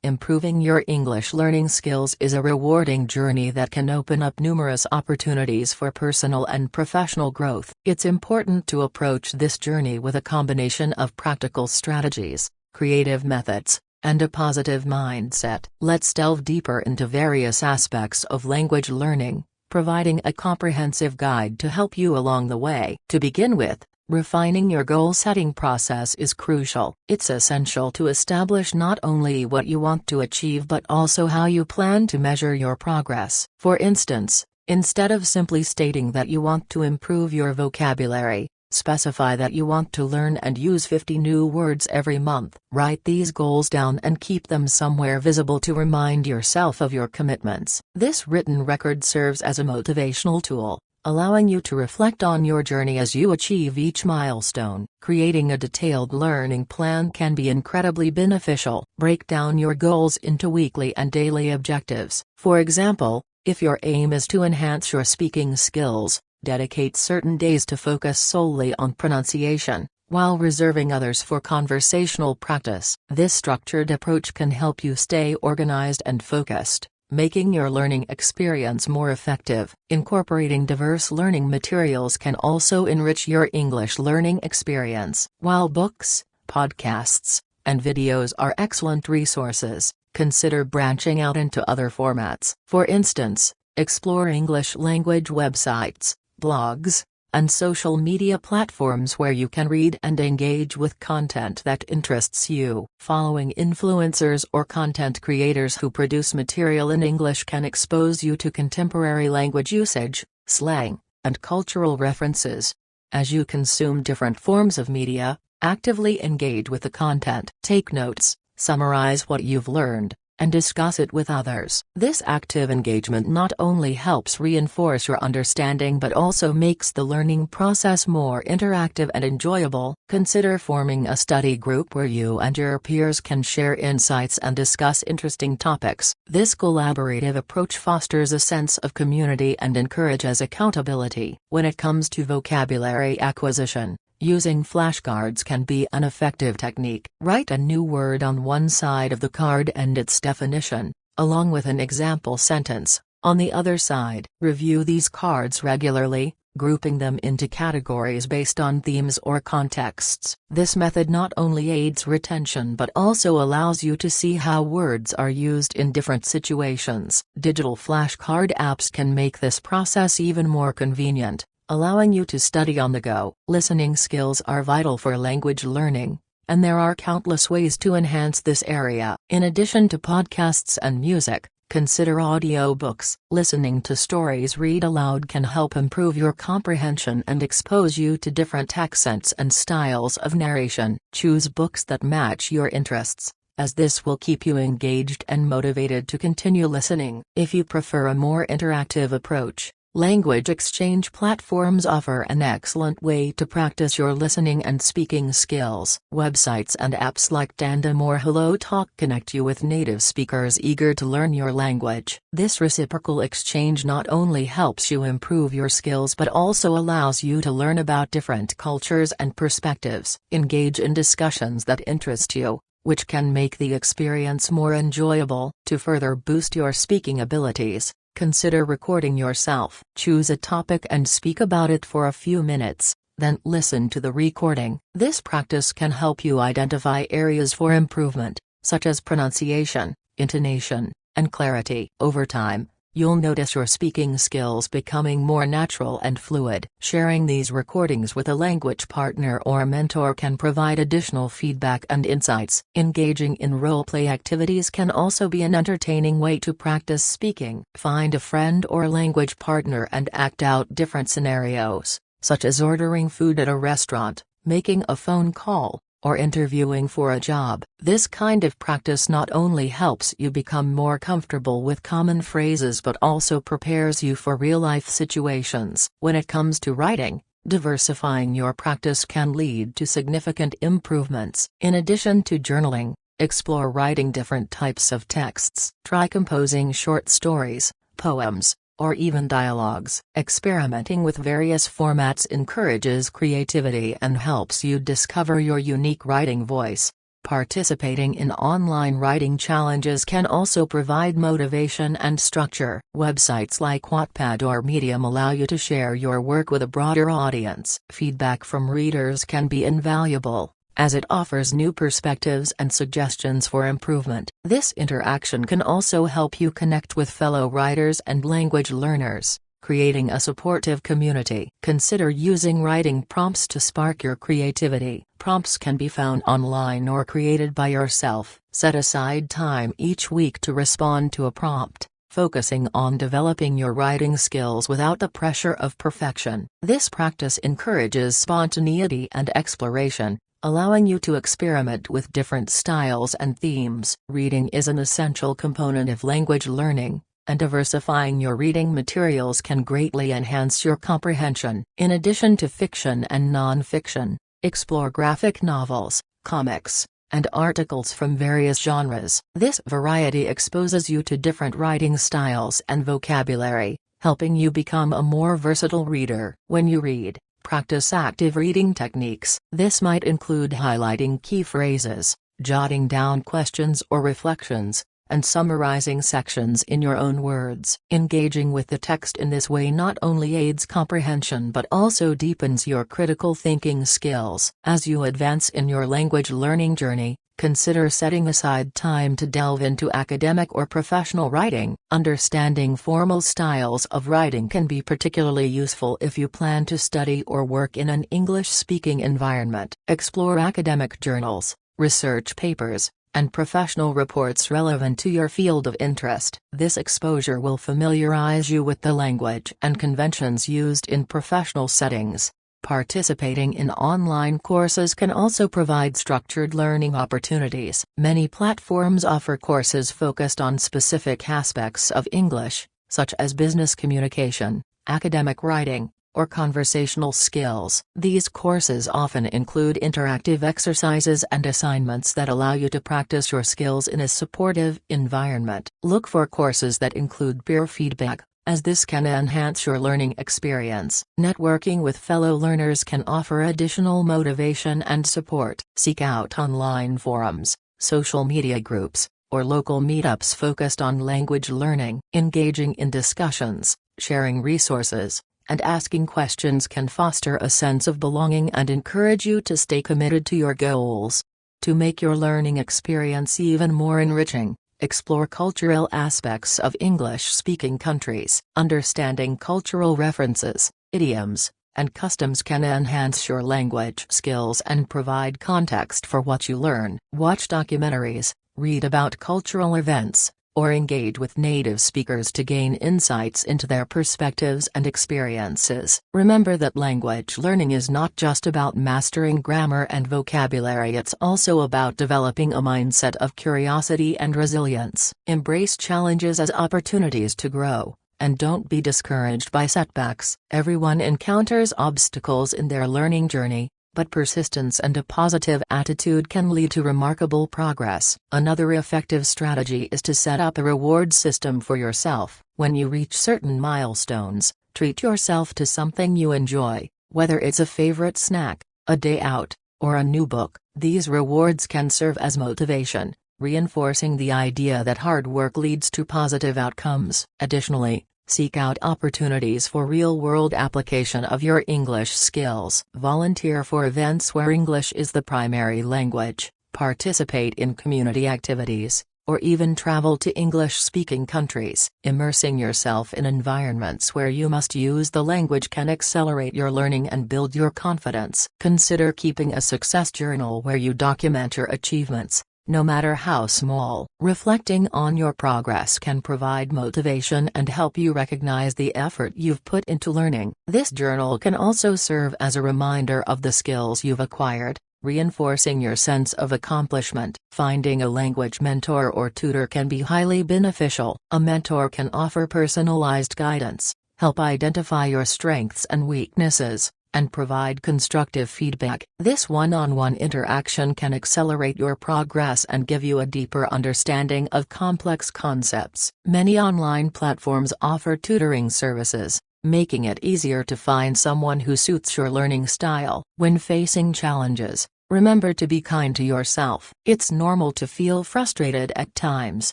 Improving your English learning skills is a rewarding journey that can open up numerous opportunities for personal and professional growth. It's important to approach this journey with a combination of practical strategies, creative methods, and a positive mindset. Let's delve deeper into various aspects of language learning, providing a comprehensive guide to help you along the way. To begin with, refining your goal-setting process is crucial. It's essential to establish not only what you want to achieve but also how you plan to measure your progress. For instance, instead of simply stating that you want to improve your vocabulary, specify that you want to learn and use 50 new words every month. Write these goals down and keep them somewhere visible to remind yourself of your commitments. This written record serves as a motivational tool, allowing you to reflect on your journey as you achieve each milestone. Creating a detailed learning plan can be incredibly beneficial. Break down your goals into weekly and daily objectives. For example, if your aim is to enhance your speaking skills, dedicate certain days to focus solely on pronunciation, while reserving others for conversational practice. This structured approach can help you stay organized and focused, making your learning experience more effective. Incorporating diverse learning materials can also enrich your English learning experience. While books, podcasts, and videos are excellent resources, consider branching out into other formats. For instance, explore English language websites, blogs, and social media platforms where you can read and engage with content that interests you. Following influencers or content creators who produce material in English can expose you to contemporary language usage, slang, and cultural references. As you consume different forms of media, actively engage with the content. Take notes, summarize what you've learned, and discuss it with others. This active engagement not only helps reinforce your understanding but also makes the learning process more interactive and enjoyable. Consider forming a study group where you and your peers can share insights and discuss interesting topics. This collaborative approach fosters a sense of community and encourages accountability. When it comes to vocabulary acquisition, using flashcards can be an effective technique. Write a new word on one side of the card and its definition, along with an example sentence, on the other side. Review these cards regularly, grouping them into categories based on themes or contexts. This method not only aids retention but also allows you to see how words are used in different situations. Digital flashcard apps can make this process even more convenient, allowing you to study on the go. Listening skills are vital for language learning, and there are countless ways to enhance this area. In addition to podcasts and music, consider audiobooks. Listening to stories read aloud can help improve your comprehension and expose you to different accents and styles of narration. Choose books that match your interests, as this will keep you engaged and motivated to continue listening. If you prefer a more interactive approach, language exchange platforms offer an excellent way to practice your listening and speaking skills. Websites and apps like Tandem or HelloTalk connect you with native speakers eager to learn your language. This reciprocal exchange not only helps you improve your skills but also allows you to learn about different cultures and perspectives. Engage in discussions that interest you, which can make the experience more enjoyable. To further boost your speaking abilities, consider recording yourself. Choose a topic and speak about it for a few minutes, then listen to the recording. This practice can help you identify areas for improvement, such as pronunciation, intonation, and clarity. Over time, you'll notice your speaking skills becoming more natural and fluid. Sharing these recordings with a language partner or mentor can provide additional feedback and insights. Engaging in role-play activities can also be an entertaining way to practice speaking. Find a friend or language partner and act out different scenarios, such as ordering food at a restaurant, making a phone call, or interviewing for a job. This kind of practice not only helps you become more comfortable with common phrases but also prepares you for real-life situations. When it comes to writing, diversifying your practice can lead to significant improvements. In addition to journaling, explore writing different types of texts. Try composing short stories, poems, or even dialogues. Experimenting with various formats encourages creativity and helps you discover your unique writing voice. Participating in online writing challenges can also provide motivation and structure. Websites like Wattpad or Medium allow you to share your work with a broader audience. Feedback from readers can be invaluable, as it offers new perspectives and suggestions for improvement. This interaction can also help you connect with fellow writers and language learners, creating a supportive community. Consider using writing prompts to spark your creativity. Prompts can be found online or created by yourself. Set aside time each week to respond to a prompt, focusing on developing your writing skills without the pressure of perfection. This practice encourages spontaneity and exploration, allowing you to experiment with different styles and themes. Reading is an essential component of language learning, and diversifying your reading materials can greatly enhance your comprehension. In addition to fiction and non-fiction, explore graphic novels, comics, and articles from various genres. This variety exposes you to different writing styles and vocabulary, helping you become a more versatile reader. When you read, practice active reading techniques. This might include highlighting key phrases, jotting down questions or reflections, and summarizing sections in your own words. Engaging with the text in this way not only aids comprehension but also deepens your critical thinking skills. As you advance in your language learning journey, consider setting aside time to delve into academic or professional writing. Understanding formal styles of writing can be particularly useful if you plan to study or work in an English-speaking environment. Explore academic journals, research papers, and professional reports relevant to your field of interest. This exposure will familiarize you with the language and conventions used in professional settings. Participating in online courses can also provide structured learning opportunities. Many platforms offer courses focused on specific aspects of English, such as business communication, academic writing, or conversational skills. These courses often include interactive exercises and assignments that allow you to practice your skills in a supportive environment. Look for courses that include peer feedback, as this can enhance your learning experience. Networking with fellow learners can offer additional motivation and support. Seek out online forums, social media groups, or local meetups focused on language learning. Engaging in discussions, sharing resources, and asking questions can foster a sense of belonging and encourage you to stay committed to your goals. To make your learning experience even more enriching, explore cultural aspects of English-speaking countries. Understanding cultural references, idioms, and customs can enhance your language skills and provide context for what you learn. Watch documentaries, read about cultural events, or engage with native speakers to gain insights into their perspectives and experiences. Remember that language learning is not just about mastering grammar and vocabulary, it's also about developing a mindset of curiosity and resilience. Embrace challenges as opportunities to grow, and don't be discouraged by setbacks. Everyone encounters obstacles in their learning journey, but persistence and a positive attitude can lead to remarkable progress. Another effective strategy is to set up a reward system for yourself. When you reach certain milestones, treat yourself to something you enjoy, whether it's a favorite snack, a day out, or a new book. These rewards can serve as motivation, reinforcing the idea that hard work leads to positive outcomes. Additionally, seek out opportunities for real-world application of your English skills. Volunteer for events where English is the primary language, participate in community activities, or even travel to English-speaking countries. Immersing yourself in environments where you must use the language can accelerate your learning and build your confidence. Consider keeping a success journal where you document your achievements, no matter how small. Reflecting on your progress can provide motivation and help you recognize the effort you've put into learning. This journal can also serve as a reminder of the skills you've acquired, reinforcing your sense of accomplishment. Finding a language mentor or tutor can be highly beneficial. A mentor can offer personalized guidance, help identify your strengths and weaknesses, and provide constructive feedback. This one-on-one interaction can accelerate your progress and give you a deeper understanding of complex concepts. Many online platforms offer tutoring services, making it easier to find someone who suits your learning style. When facing challenges, Remember to be kind to yourself. It's normal to feel frustrated at times,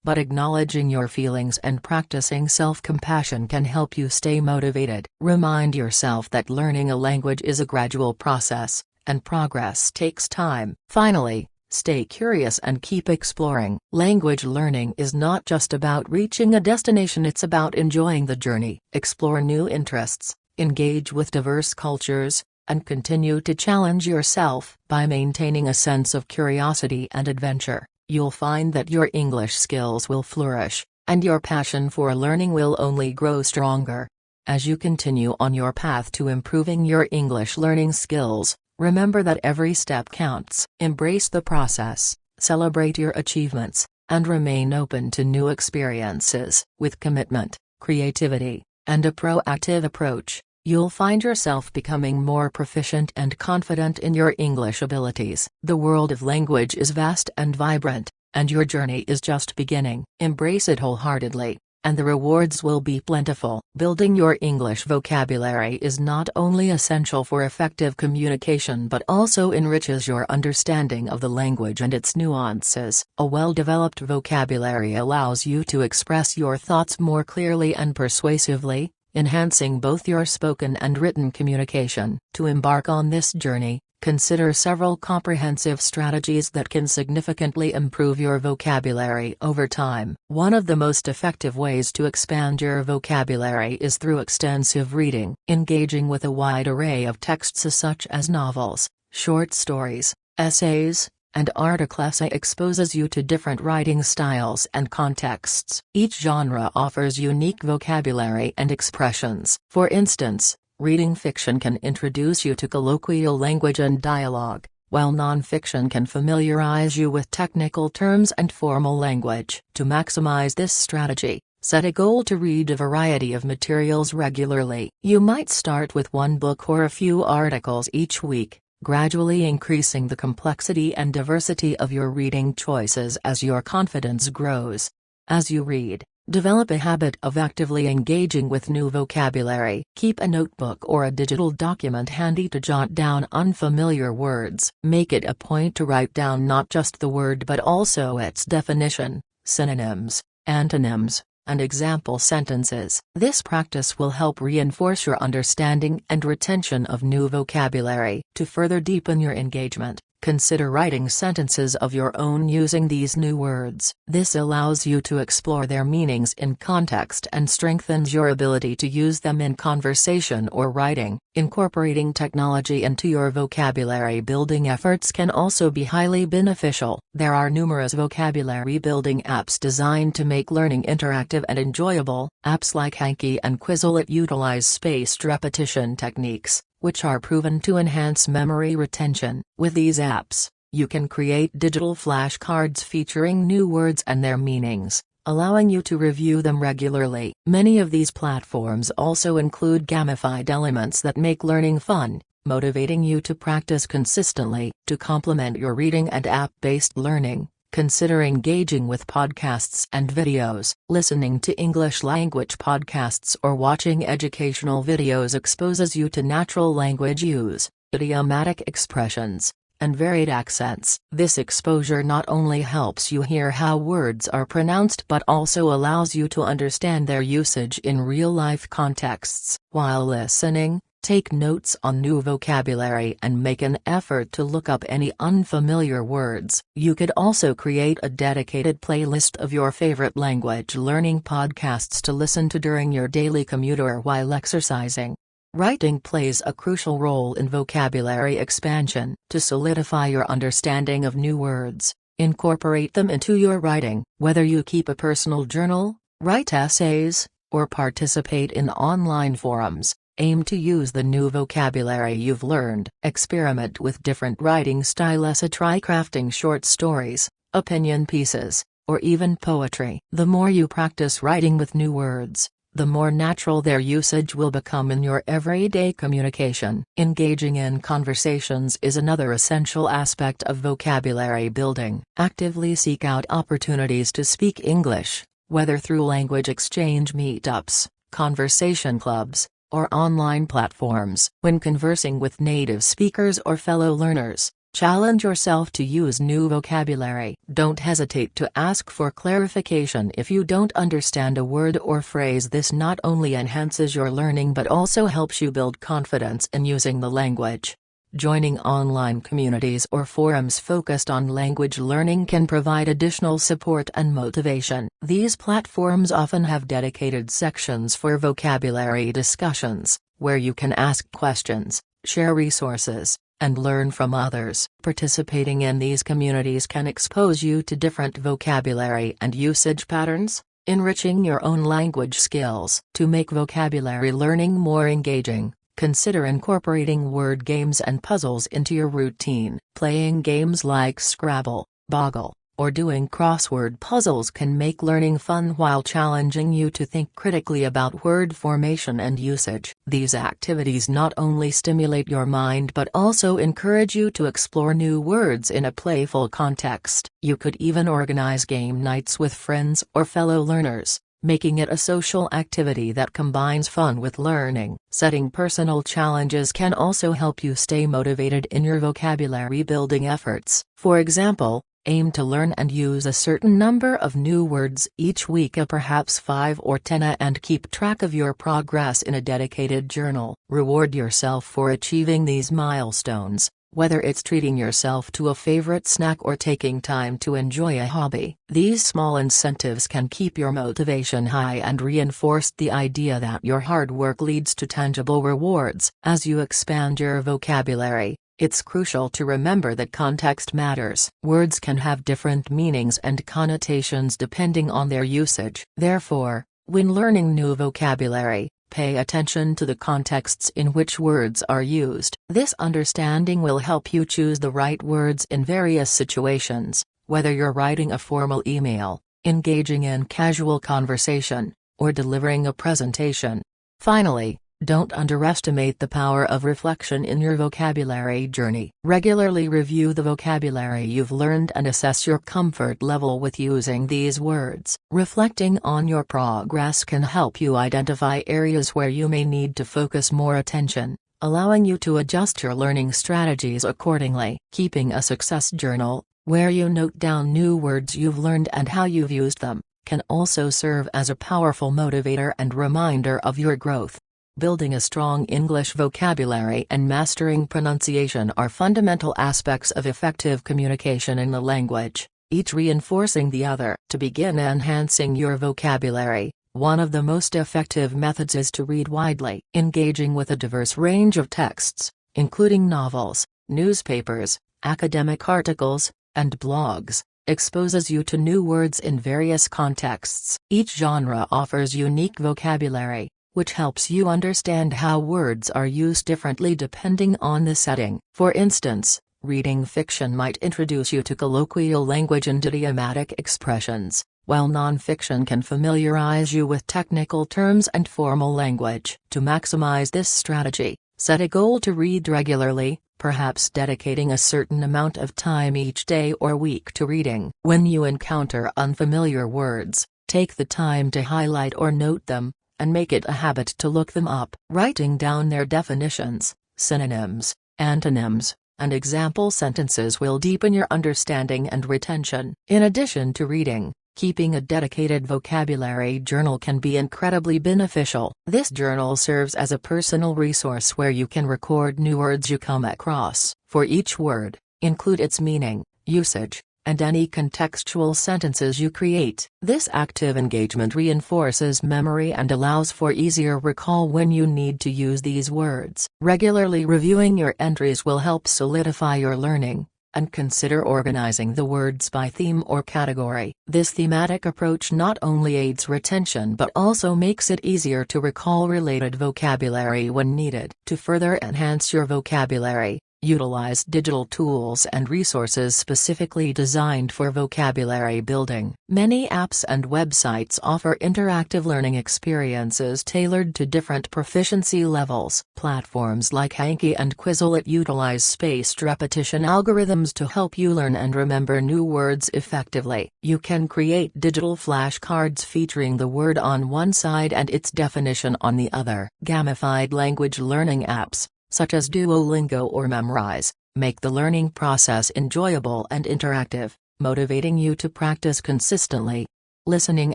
but acknowledging your feelings and practicing self-compassion can help you stay motivated. Remind yourself that learning a language is a gradual process, and progress takes time. Finally, stay curious and keep exploring. Language learning is not just about reaching a destination, it's about enjoying the journey. Explore new interests, engage with diverse cultures, and continue to challenge yourself. By maintaining a sense of curiosity and adventure, you'll find that your English skills will flourish, and your passion for learning will only grow stronger. As you continue on your path to improving your English learning skills, remember that every step counts. Embrace the process, celebrate your achievements, and remain open to new experiences. With commitment, creativity, and a proactive approach, you'll find yourself becoming more proficient and confident in your English abilities. The world of language is vast and vibrant, and your journey is just beginning. Embrace it wholeheartedly, and the rewards will be plentiful. Building your English vocabulary is not only essential for effective communication but also enriches your understanding of the language and its nuances. A well-developed vocabulary allows you to express your thoughts more clearly and persuasively, enhancing both your spoken and written communication. To embark on this journey, consider several comprehensive strategies that can significantly improve your vocabulary over time. One of the most effective ways to expand your vocabulary is through extensive reading. Engaging with a wide array of texts such as novels, short stories, essays, and articles exposes you to different writing styles and contexts. Each genre offers unique vocabulary and expressions. For instance, reading fiction can introduce you to colloquial language and dialogue, while non-fiction can familiarize you with technical terms and formal language. To maximize this strategy, set a goal to read a variety of materials regularly. You might start with one book or a few articles each week, gradually increasing the complexity and diversity of your reading choices as your confidence grows. As you read, develop a habit of actively engaging with new vocabulary. Keep a notebook or a digital document handy to jot down unfamiliar words. Make it a point to write down not just the word but also its definition, synonyms, antonyms, and example sentences. This practice will help reinforce your understanding and retention of new vocabulary. To further deepen your engagement, consider writing sentences of your own using these new words. This allows you to explore their meanings in context and strengthens your ability to use them in conversation or writing. Incorporating technology into your vocabulary building efforts can also be highly beneficial. There are numerous vocabulary building apps designed to make learning interactive and enjoyable. Apps like Anki and Quizlet utilize spaced repetition techniques, which are proven to enhance memory retention. With these apps, you can create digital flashcards featuring new words and their meanings, allowing you to review them regularly. Many of these platforms also include gamified elements that make learning fun, motivating you to practice consistently. To complement your reading and app-based learning, consider engaging with podcasts and videos. Listening to English language podcasts or watching educational videos exposes you to natural language use, idiomatic expressions, and varied accents. This exposure not only helps you hear how words are pronounced but also allows you to understand their usage in real-life contexts. While listening, take notes on new vocabulary and make an effort to look up any unfamiliar words. You could also create a dedicated playlist of your favorite language learning podcasts to listen to during your daily commute or while exercising. Writing plays a crucial role in vocabulary expansion. To solidify your understanding of new words, incorporate them into your writing. Whether you keep a personal journal, write essays, or participate in online forums, aim to use the new vocabulary you've learned. Experiment with different writing styles. Try crafting short stories, opinion pieces, or even poetry. The more you practice writing with new words, the more natural their usage will become in your everyday communication. Engaging in conversations is another essential aspect of vocabulary building. Actively seek out opportunities to speak English, whether through language exchange meetups, conversation clubs, or online platforms. When conversing with native speakers or fellow learners, Challenge yourself to use new vocabulary. Don't hesitate to ask for clarification if you don't understand a word or phrase. This not only enhances your learning but also helps you build confidence in using the language. Joining online communities or forums focused on language learning can provide additional support and motivation. These platforms often have dedicated sections for vocabulary discussions, where you can ask questions, share resources, and learn from others. Participating in these communities can expose you to different vocabulary and usage patterns, enriching your own language skills. To make vocabulary learning more engaging, consider incorporating word games and puzzles into your routine. Playing games like Scrabble, Boggle, or doing crossword puzzles can make learning fun while challenging you to think critically about word formation and usage. These activities not only stimulate your mind but also encourage you to explore new words in a playful context. You could even organize game nights with friends or fellow learners, making it a social activity that combines fun with learning. Setting personal challenges can also help you stay motivated in your vocabulary building efforts. For example, aim to learn and use a certain number of new words each week, perhaps 5 or 10, and keep track of your progress in a dedicated journal. Reward yourself for achieving these milestones, whether it's treating yourself to a favorite snack or taking time to enjoy a hobby. These small incentives can keep your motivation high and reinforce the idea that your hard work leads to tangible rewards. As you expand your vocabulary, it's crucial to remember that context matters. Words can have different meanings and connotations depending on their usage. Therefore, when learning new vocabulary, pay attention to the contexts in which words are used. This understanding will help you choose the right words in various situations, whether you're writing a formal email, engaging in casual conversation, or delivering a presentation. Finally, don't underestimate the power of reflection in your vocabulary journey. Regularly review the vocabulary you've learned and assess your comfort level with using these words. Reflecting on your progress can help you identify areas where you may need to focus more attention, allowing you to adjust your learning strategies accordingly. Keeping a success journal, where you note down new words you've learned and how you've used them, can also serve as a powerful motivator and reminder of your growth. Building a strong English vocabulary and mastering pronunciation are fundamental aspects of effective communication in the language, each reinforcing the other. To begin enhancing your vocabulary, one of the most effective methods is to read widely. Engaging with a diverse range of texts, including novels, newspapers, academic articles, and blogs, exposes you to new words in various contexts. Each genre offers unique vocabulary, which helps you understand how words are used differently depending on the setting. For instance, reading fiction might introduce you to colloquial language and idiomatic expressions, while nonfiction can familiarize you with technical terms and formal language. To maximize this strategy, set a goal to read regularly, perhaps dedicating a certain amount of time each day or week to reading. When you encounter unfamiliar words, take the time to highlight or note them, and make it a habit to look them up. Writing down their definitions, synonyms, antonyms, and example sentences will deepen your understanding and retention. In addition to reading, keeping a dedicated vocabulary journal can be incredibly beneficial. This journal serves as a personal resource where you can record new words you come across. For each word, include its meaning, usage, and any contextual sentences you create. This active engagement reinforces memory and allows for easier recall when you need to use these words. Regularly reviewing your entries will help solidify your learning, and consider organizing the words by theme or category. This thematic approach not only aids retention but also makes it easier to recall related vocabulary when needed. To further enhance your vocabulary, utilize digital tools and resources specifically designed for vocabulary building. Many apps and websites offer interactive learning experiences tailored to different proficiency levels. Platforms like Anki and Quizlet utilize spaced repetition algorithms to help you learn and remember new words effectively. You can create digital flashcards featuring the word on one side and its definition on the other. Gamified language learning apps, such as Duolingo or Memrise, make the learning process enjoyable and interactive, motivating you to practice consistently. Listening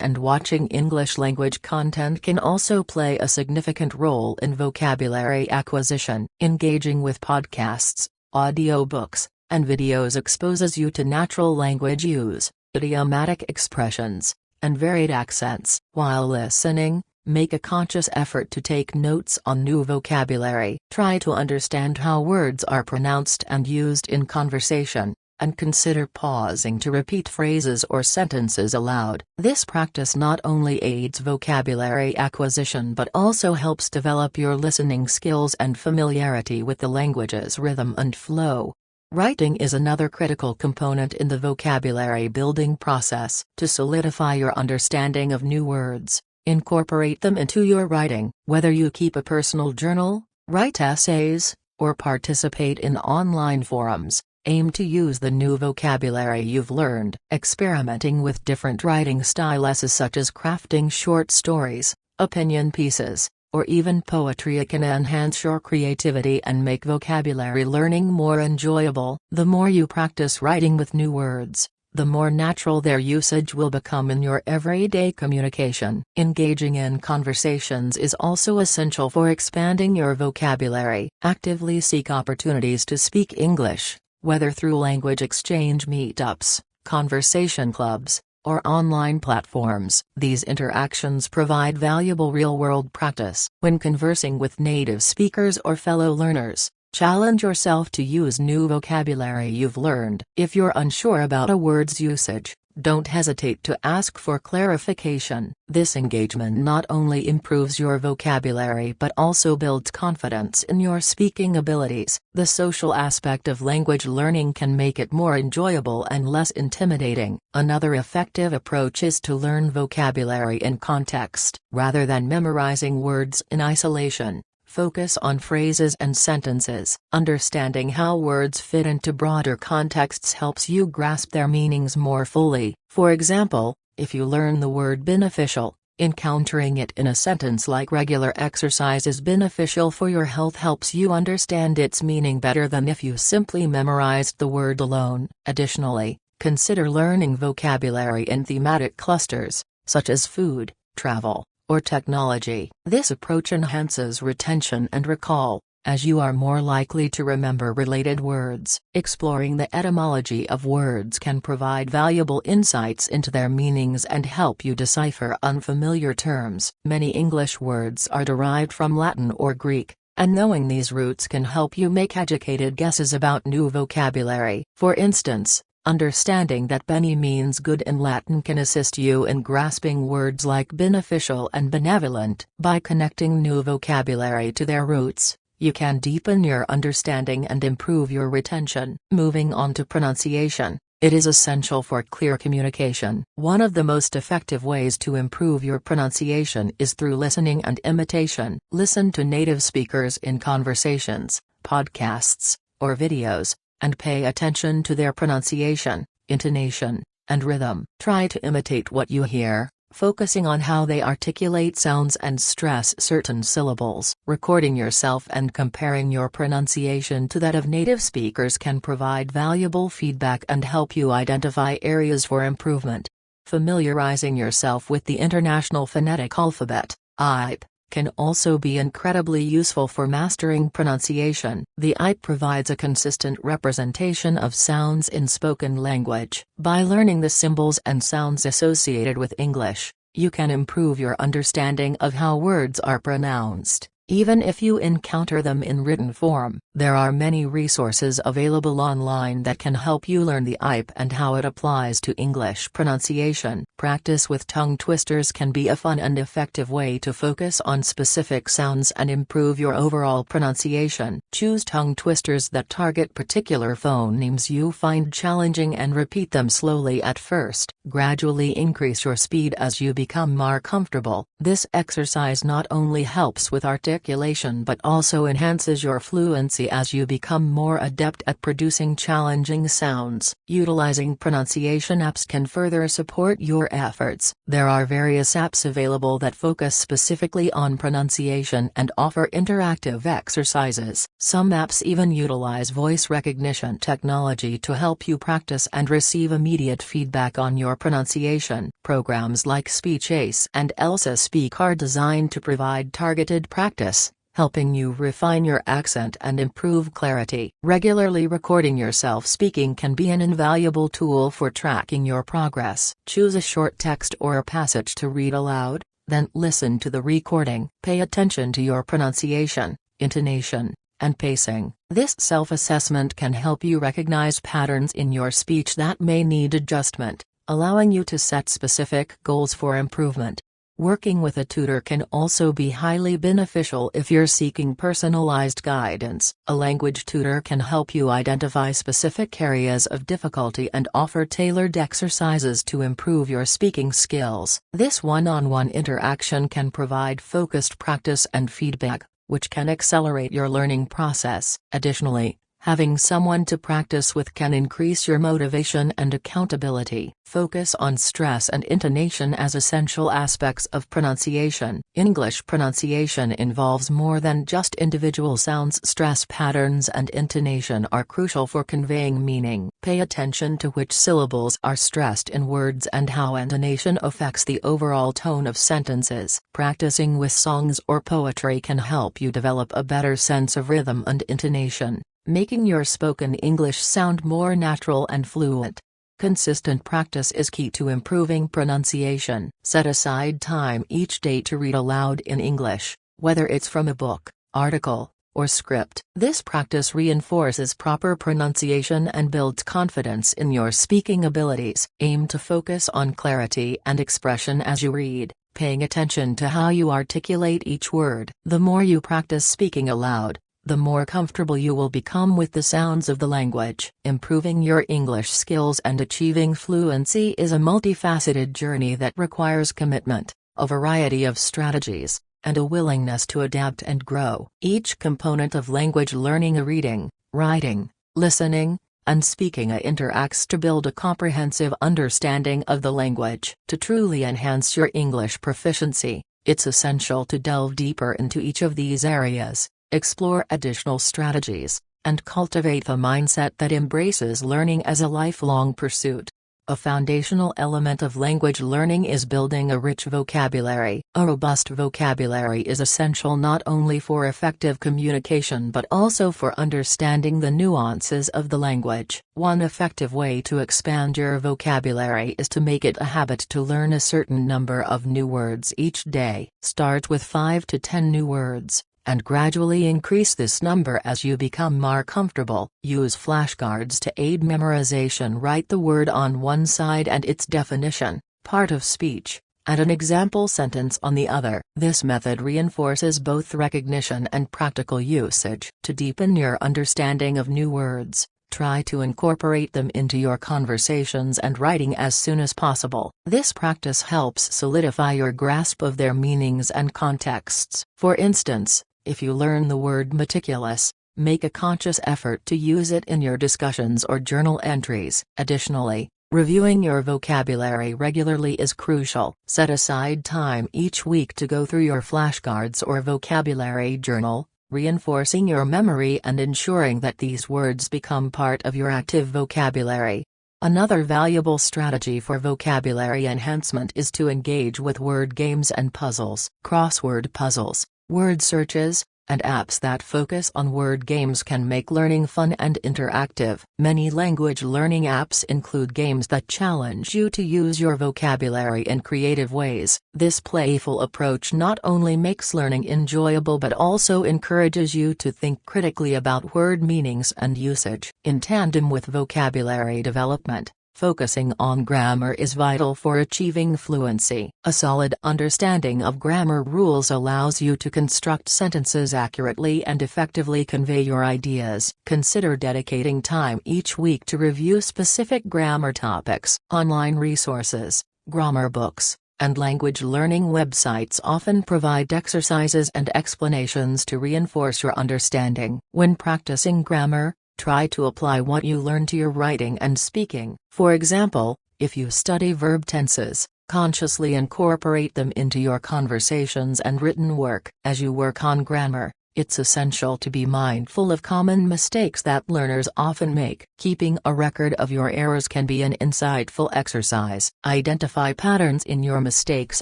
and watching English language content can also play a significant role in vocabulary acquisition. Engaging with podcasts, audiobooks, and videos exposes you to natural language use, idiomatic expressions, and varied accents. While listening, make a conscious effort to take notes on new vocabulary. Try to understand how words are pronounced and used in conversation, and consider pausing to repeat phrases or sentences aloud. This practice not only aids vocabulary acquisition but also helps develop your listening skills and familiarity with the language's rhythm and flow. Writing is another critical component in the vocabulary building process. To solidify your understanding of new words, incorporate them into your writing. Whether you keep a personal journal, write essays, or participate in online forums, aim to use the new vocabulary you've learned. Experimenting with different writing styles such as crafting short stories, opinion pieces, or even poetry can enhance your creativity and make vocabulary learning more enjoyable. The more you practice writing with new words, the more natural their usage will become in your everyday communication. Engaging in conversations is also essential for expanding your vocabulary. Actively seek opportunities to speak English, whether through language exchange meetups, conversation clubs, or online platforms. These interactions provide valuable real-world practice. When conversing with native speakers or fellow learners, challenge yourself to use new vocabulary you've learned. If you're unsure about a word's usage, don't hesitate to ask for clarification. This engagement not only improves your vocabulary but also builds confidence in your speaking abilities. The social aspect of language learning can make it more enjoyable and less intimidating. Another effective approach is to learn vocabulary in context. Rather than memorizing words in isolation, focus on phrases and sentences. Understanding how words fit into broader contexts helps you grasp their meanings more fully. For example, if you learn the word beneficial, encountering it in a sentence like regular exercise is beneficial for your health helps you understand its meaning better than if you simply memorized the word alone. Additionally, consider learning vocabulary in thematic clusters, such as food, travel, or technology. This approach enhances retention and recall, as you are more likely to remember related words. Exploring the etymology of words can provide valuable insights into their meanings and help you decipher unfamiliar terms. Many English words are derived from Latin or Greek, and knowing these roots can help you make educated guesses about new vocabulary. For instance, understanding that bene means good in Latin can assist you in grasping words like beneficial and benevolent. By connecting new vocabulary to their roots, you can deepen your understanding and improve your retention. Moving on to pronunciation, it is essential for clear communication. One of the most effective ways to improve your pronunciation is through listening and imitation. Listen to native speakers in conversations, podcasts, or videos, and pay attention to their pronunciation, intonation, and rhythm. Try to imitate what you hear, focusing on how they articulate sounds and stress certain syllables. Recording yourself and comparing your pronunciation to that of native speakers can provide valuable feedback and help you identify areas for improvement. Familiarizing yourself with the International Phonetic Alphabet, IPA, can also be incredibly useful for mastering pronunciation. The IPA provides a consistent representation of sounds in spoken language. By learning the symbols and sounds associated with English, you can improve your understanding of how words are pronounced, even if you encounter them in written form. There are many resources available online that can help you learn the IPA and how it applies to English pronunciation. Practice with tongue twisters can be a fun and effective way to focus on specific sounds and improve your overall pronunciation. Choose tongue twisters that target particular phonemes you find challenging and repeat them slowly at first. Gradually increase your speed as you become more comfortable. This exercise not only helps with articulation but also enhances your fluency especially as you become more adept at producing challenging sounds. Utilizing pronunciation apps can further support your efforts. There are various apps available that focus specifically on pronunciation and offer interactive exercises. Some apps even utilize voice recognition technology to help you practice and receive immediate feedback on your pronunciation. Programs like Speech Ace and Elsa Speak are designed to provide targeted practice, helping you refine your accent and improve clarity. Regularly recording yourself speaking can be an invaluable tool for tracking your progress. Choose a short text or a passage to read aloud, then listen to the recording. Pay attention to your pronunciation, intonation, and pacing. This self-assessment can help you recognize patterns in your speech that may need adjustment, allowing you to set specific goals for improvement. Working with a tutor can also be highly beneficial if you're seeking personalized guidance. A language tutor can help you identify specific areas of difficulty and offer tailored exercises to improve your speaking skills. This one-on-one interaction can provide focused practice and feedback, which can accelerate your learning process. Additionally, having someone to practice with can increase your motivation and accountability. Focus on stress and intonation as essential aspects of pronunciation. English pronunciation involves more than just individual sounds. Stress patterns and intonation are crucial for conveying meaning. Pay attention to which syllables are stressed in words and how intonation affects the overall tone of sentences. Practicing with songs or poetry can help you develop a better sense of rhythm and intonation, making your spoken English sound more natural and fluent. Consistent practice is key to improving pronunciation. Set aside time each day to read aloud in English, whether it's from a book, article, or script. This practice reinforces proper pronunciation and builds confidence in your speaking abilities. Aim to focus on clarity and expression as you read, paying attention to how you articulate each word. The more you practice speaking aloud, the more comfortable you will become with the sounds of the language. Improving your English skills and achieving fluency is a multifaceted journey that requires commitment, a variety of strategies, and a willingness to adapt and grow. Each component of language learning, reading, writing, listening, and speaking, interacts to build a comprehensive understanding of the language. To truly enhance your English proficiency, it's essential to delve deeper into each of these areas, explore additional strategies, and cultivate a mindset that embraces learning as a lifelong pursuit. A foundational element of language learning is building a rich vocabulary. A robust vocabulary is essential not only for effective communication but also for understanding the nuances of the language. One effective way to expand your vocabulary is to make it a habit to learn a certain number of new words each day. Start with 5 to 10 new words, and gradually increase this number as you become more comfortable. Use flashcards to aid memorization. Write the word on one side and its definition, part of speech, and an example sentence on the other. This method reinforces both recognition and practical usage. To deepen your understanding of new words, try to incorporate them into your conversations and writing as soon as possible. This practice helps solidify your grasp of their meanings and contexts. For instance, if you learn the word meticulous, make a conscious effort to use it in your discussions or journal entries. Additionally, reviewing your vocabulary regularly is crucial. Set aside time each week to go through your flashcards or vocabulary journal, reinforcing your memory and ensuring that these words become part of your active vocabulary. Another valuable strategy for vocabulary enhancement is to engage with word games and puzzles. Crossword puzzles, word searches, and apps that focus on word games can make learning fun and interactive. Many language learning apps include games that challenge you to use your vocabulary in creative ways. This playful approach not only makes learning enjoyable but also encourages you to think critically about word meanings and usage. In tandem with vocabulary development, focusing on grammar is vital for achieving fluency. A solid understanding of grammar rules allows you to construct sentences accurately and effectively convey your ideas. Consider dedicating time each week to review specific grammar topics. Online resources, grammar books, and language learning websites often provide exercises and explanations to reinforce your understanding. When practicing grammar, try to apply what you learn to your writing and speaking. For example, if you study verb tenses, consciously incorporate them into your conversations and written work. As you work on grammar, it's essential to be mindful of common mistakes that learners often make. Keeping a record of your errors can be an insightful exercise. Identify patterns in your mistakes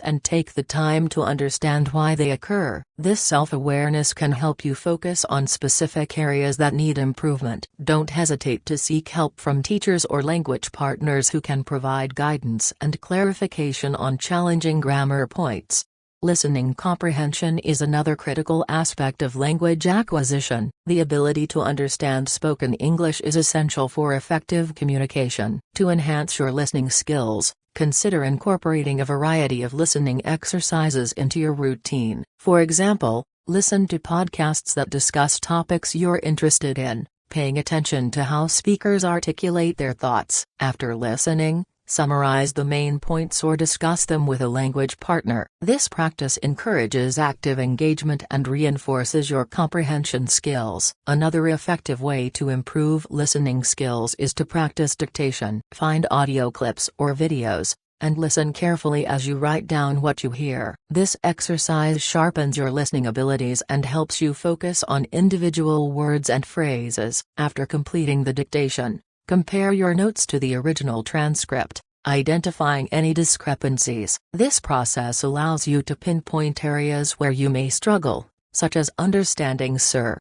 and take the time to understand why they occur. This self-awareness can help you focus on specific areas that need improvement. Don't hesitate to seek help from teachers or language partners who can provide guidance and clarification on challenging grammar points. Listening comprehension is another critical aspect of language acquisition. The ability to understand spoken English is essential for effective communication. To enhance your listening skills, consider incorporating a variety of listening exercises into your routine. For example, listen to podcasts that discuss topics you're interested in, paying attention to how speakers articulate their thoughts. After listening, summarize the main points or discuss them with a language partner. This practice encourages active engagement and reinforces your comprehension skills. Another effective way to improve listening skills is to practice dictation. Find audio clips or videos, and listen carefully as you write down what you hear. This exercise sharpens your listening abilities and helps you focus on individual words and phrases. After completing the dictation, compare your notes to the original transcript, identifying any discrepancies. This process allows you to pinpoint areas where you may struggle, such as understanding "sir"